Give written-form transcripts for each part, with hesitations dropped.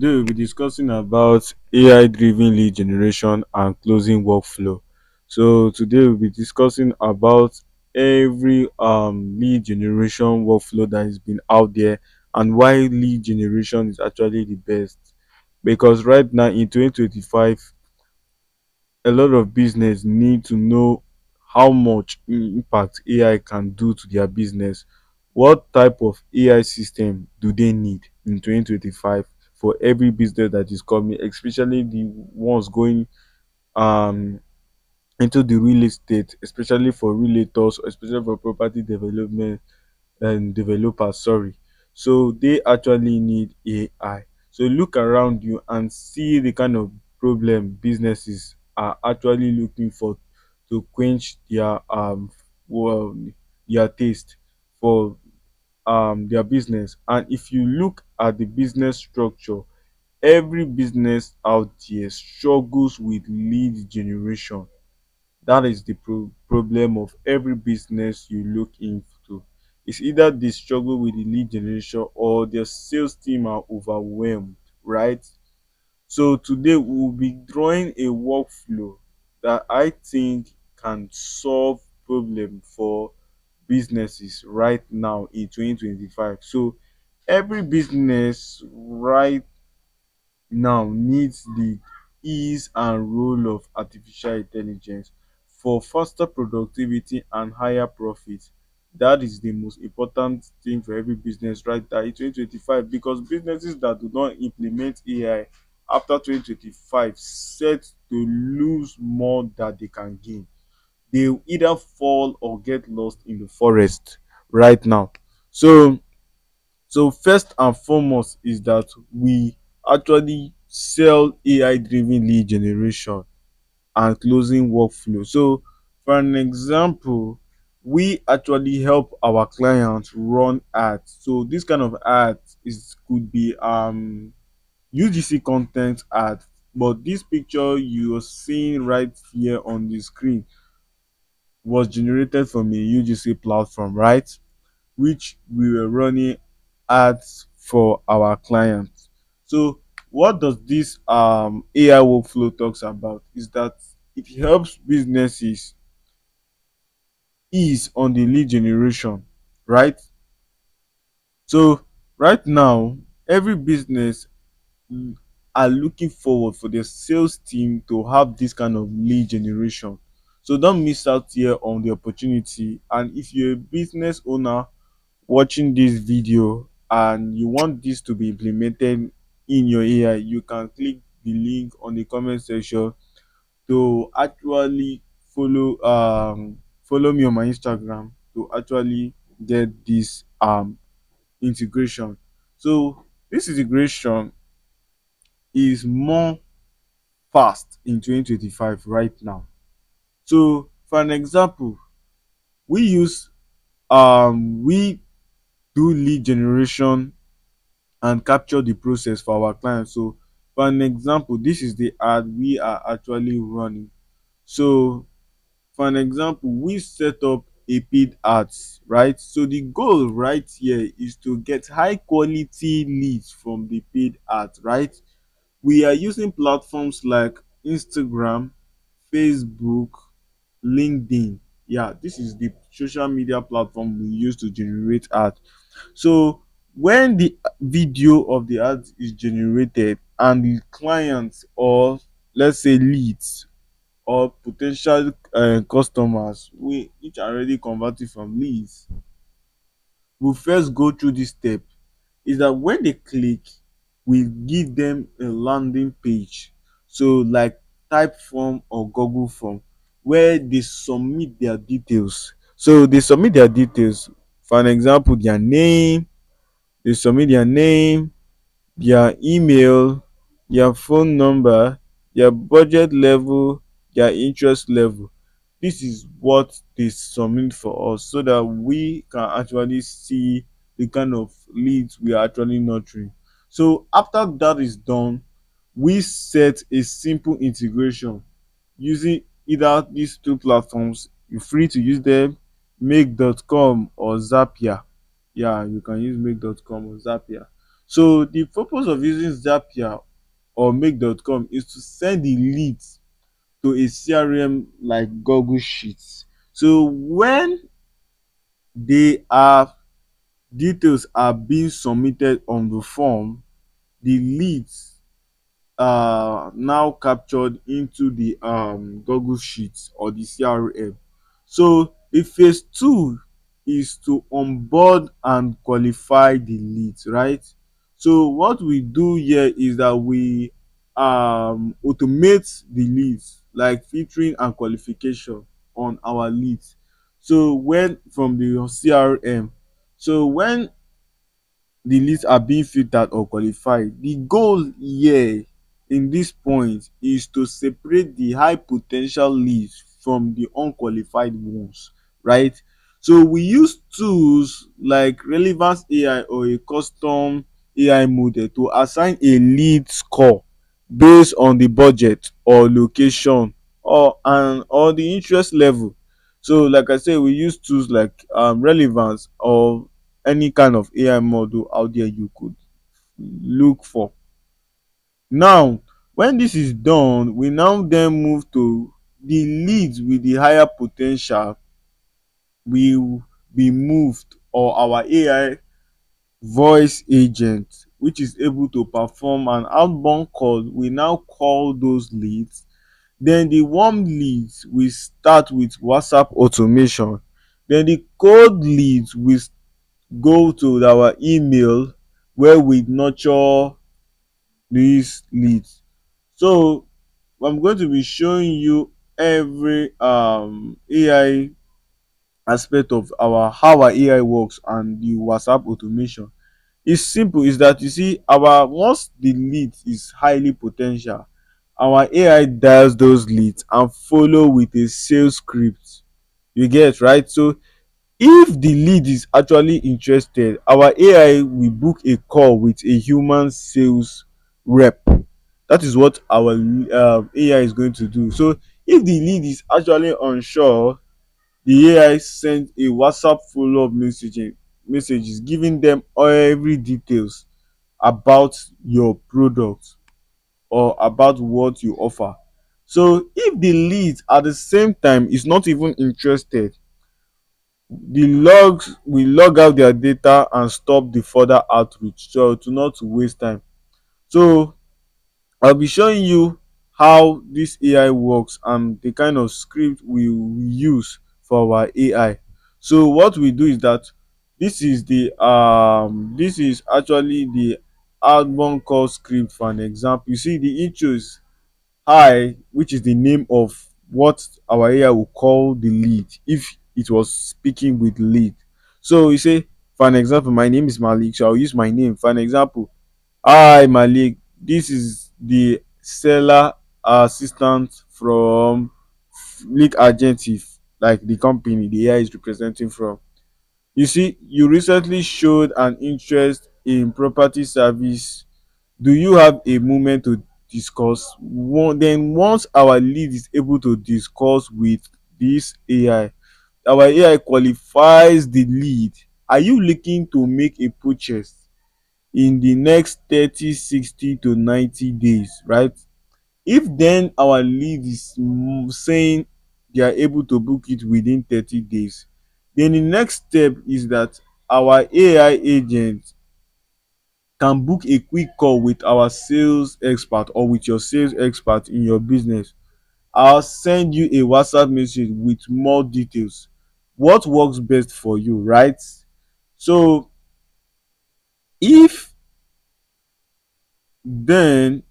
Today we'll be discussing about AI driven lead generation and closing workflow. So today we'll be discussing about every lead generation workflow that has been out there and why lead generation is actually the best. Because right now in 2025, a lot of business need to know how much impact AI can do to their business. What type of AI system do they need in 2025 for every business that is coming, especially the ones going um into the real estate, especially for realtors, especially for property development and developers, sorry. So they actually need AI. So look around you and see the kind of problem businesses are actually looking for to quench their well their taste for their business. And if you look at the business structure, every business out there struggles with lead generation. That is the problem of every business you look into. It's either they struggle with the lead generation or their sales team are overwhelmed, right? So today we'll be drawing a workflow that I think can solve problem for businesses right now in 2025. So every business right now needs the ease and role of artificial intelligence for faster productivity and higher profits. That is the most important thing for every business right now in 2025, because businesses that do not implement AI after 2025 set to lose more than they can gain. They will either fall or get lost in the forest right now. So first and foremost is that we actually sell AI driven lead generation and closing workflow. So for an example, we actually help our clients run ads. So this kind of ads is could be UGC content ads, but this picture you're seeing right here on the screen was generated from a UGC platform, right? Which we were running ads for our clients. So what does this AI workflow talks about is that it helps businesses ease on the lead generation, right? So right now, every business mm, are looking forward for their sales team to have this kind of lead generation. So don't miss out here on the opportunity. And if you're a business owner watching this video and you want this to be implemented in your AI, you can click the link on the comment section to actually follow me on my Instagram to actually get this integration. So this integration is more fast in 2025 right now. So for an example, we use we do lead generation and capture the process for our clients. So for an example, this is the ad we are actually running. So for an example, we set up a paid ads, right? So the goal right here is to get high quality leads from the paid ads, right? We are using platforms like Instagram, Facebook, LinkedIn. Yeah, this is the social media platform we use to generate ads. So when the video of the ad is generated and the clients, or let's say leads or potential customers, we each already converted from leads, will first go through this step. Is that when they click, we give them a landing page, so like Typeform or Google Form, where they submit their details. So they submit their details, for an example their name, they submit their name, their email, their phone number, their budget level, their interest level. This is what they submit for us so that we can actually see the kind of leads we are actually nurturing. So after that is done, we set a simple integration using either these two platforms. You're free to use them, make.com or Zapier. Yeah, you can use make.com or Zapier. So the purpose of using Zapier or make.com is to send the leads to a CRM like Google Sheets. So when they are details are being submitted on the form, the leads are now captured into the Google Sheets or the CRM. So the phase two is to onboard and qualify the leads, right? So what we do here is that we automate the leads like filtering and qualification on our leads. So when from the CRM, so when the leads are being filtered or qualified, the goal here in this point is to separate the high potential leads from the unqualified ones, right? So we use tools like Relevance AI or a custom AI model to assign a lead score based on the budget or location or the interest level. So like I said, we use tools like Relevance or any kind of AI model out there you could look for. Now, when this is done, we now then move to the leads with the higher potential will be moved, or our AI voice agent, which is able to perform an outbound call, we now call those leads. Then the warm leads we start with WhatsApp automation. Then the cold leads we go to our email where we nurture these leads. So I'm going to be showing you every AI aspect of our how our AI works and the WhatsApp automation. It's simple, is that you see our once the lead is highly potential, our AI dials those leads and follow with a sales script. You get right? So if the lead is actually interested, our AI will book a call with a human sales rep. That is what our AI is going to do. So if the lead is actually unsure, the AI sends a WhatsApp follow-up messages giving them every details about your product or about what you offer. So if the lead at the same time is not even interested, the logs will log out their data and stop the further outreach, so to not to waste time. So I'll be showing you how this AI works and the kind of script we use for our AI. So what we do is that this is actually the outbound call script. For an example, you see the intros hi, which is the name of what our AI will call the lead if it was speaking with lead. So you say, for an example, my name is Malik, so I'll use my name. For an example, hi Malik, this is the seller assistant from Lead Agency, like the company the AI is representing from. You see, you recently showed an interest in property service. Do you have a moment to discuss? Then once our lead is able to discuss with this AI, our AI qualifies the lead. Are you looking to make a purchase in the next 30, 60 to 90 days, right? If then our lead is saying they are able to book it within 30 days, then the next step is that our AI agent can book a quick call with our sales expert or with your sales expert in your business. I'll send you a WhatsApp message with more details. What works best for you, right? So if then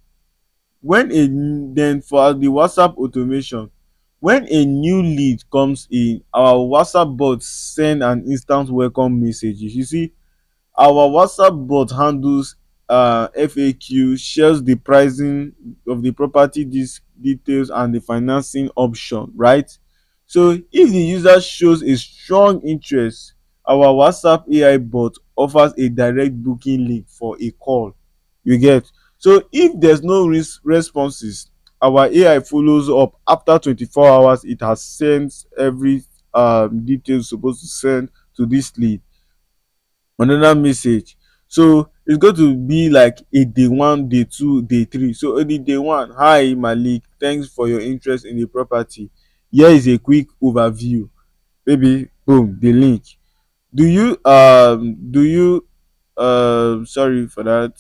when a then for the WhatsApp automation, when a new lead comes in, our WhatsApp bot send an instant welcome message. You see, our WhatsApp bot handles FAQ, shares the pricing of the property details and the financing option, right? So if the user shows a strong interest, our WhatsApp AI bot offers a direct booking link for a call. You get? So if there's no responses, our AI follows up after 24 hours. It has sent every details supposed to send to this lead another message. So it's going to be like a day one, day two, day three. So on the day one, hi Malik, thanks for your interest in the property. Here is a quick overview. Maybe boom, the link. Do you sorry for that.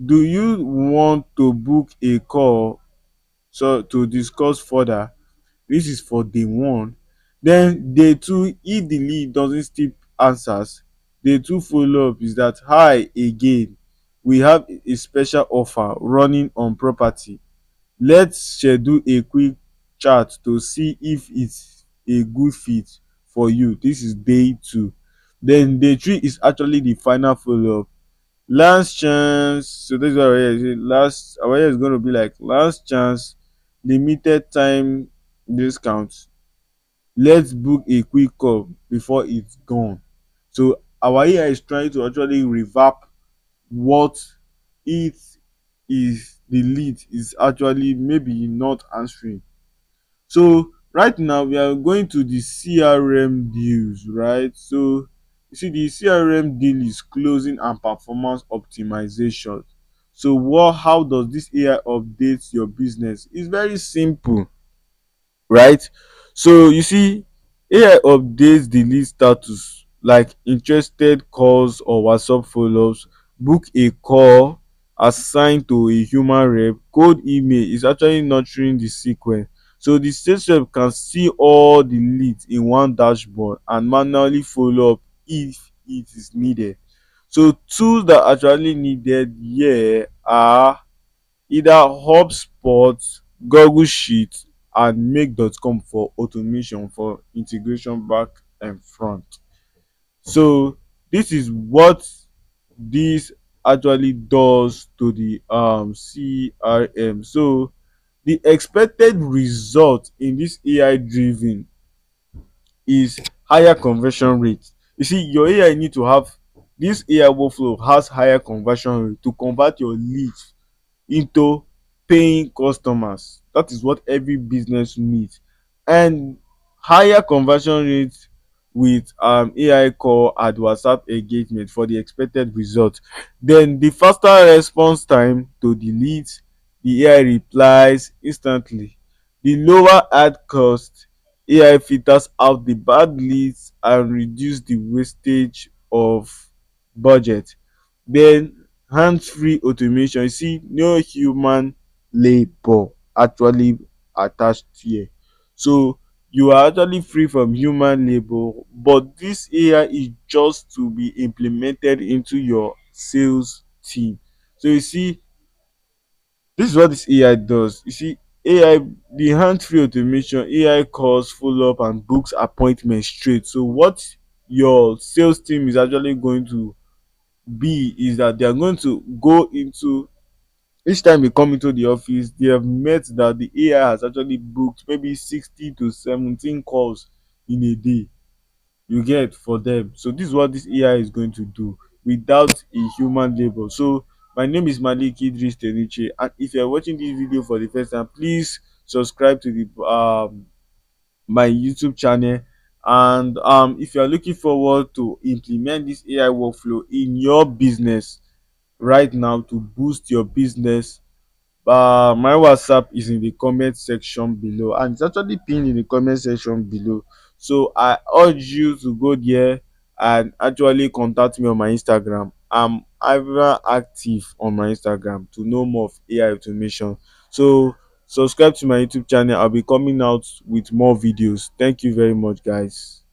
Do you want to book a call so to discuss further? This is for day one. Then day two, if the lead doesn't still answers, day two follow up is that, hi again, we have a special offer running on property. Let's schedule a quick chat to see if it's a good fit for you. This is day two. Then day three is actually the final follow up. Last chance. So this is what our last our is going to be like last chance, limited time discount. Let's book a quick call before it's gone. So our AI is trying to actually revamp what it is the lead is actually maybe not answering. So right now we are going to the CRM deals, right? So you see the CRM deal is closing and performance optimization. So what how does this AI update your business? It's very simple, right? So you see, AI updates the lead status like interested calls or WhatsApp follow-ups, book a call, assigned to a human rep, cold email is actually nurturing the sequence. So the sales rep can see all the leads in one dashboard and manually follow up if it is needed. So tools that are actually needed here are either HubSpot, Google Sheets, and make.com for automation for integration back and front. So this is what this actually does to the CRM. So the expected result in this AI driven is higher conversion rate. You see, your AI need to have this AI workflow has higher conversion rate to convert your leads into paying customers. That is what every business needs. And higher conversion rates with AI call and WhatsApp engagement for the expected result. Then the faster response time to the leads, the AI replies instantly. The lower ad cost, AI filters out the bad leads and reduce the wastage of budget. Then hands-free automation, you see no human labor actually attached here. So you are actually free from human labor, but this AI is just to be implemented into your sales team. So you see, this is what this AI does. You see, AI, the hands-free automation, AI calls, follow up, and books appointments straight. So what your sales team is actually going to be is that they are going to go into each time they come into the office, they have met that the AI has actually booked maybe 60 to 17 calls in a day. You get for them. So this is what this AI is going to do without a human labor. So my name is Malik Idris Teniche, and if you are watching this video for the first time, please subscribe to the my YouTube channel. And if you are looking forward to implement this AI workflow in your business right now to boost your business, my WhatsApp is in the comment section below, and it's actually pinned in the comment section below. So I urge you to go there and actually contact me on my Instagram. I'm ever active on my Instagram to know more of AI automation. So subscribe to my YouTube channel. I'll be coming out with more videos. Thank you very much, guys.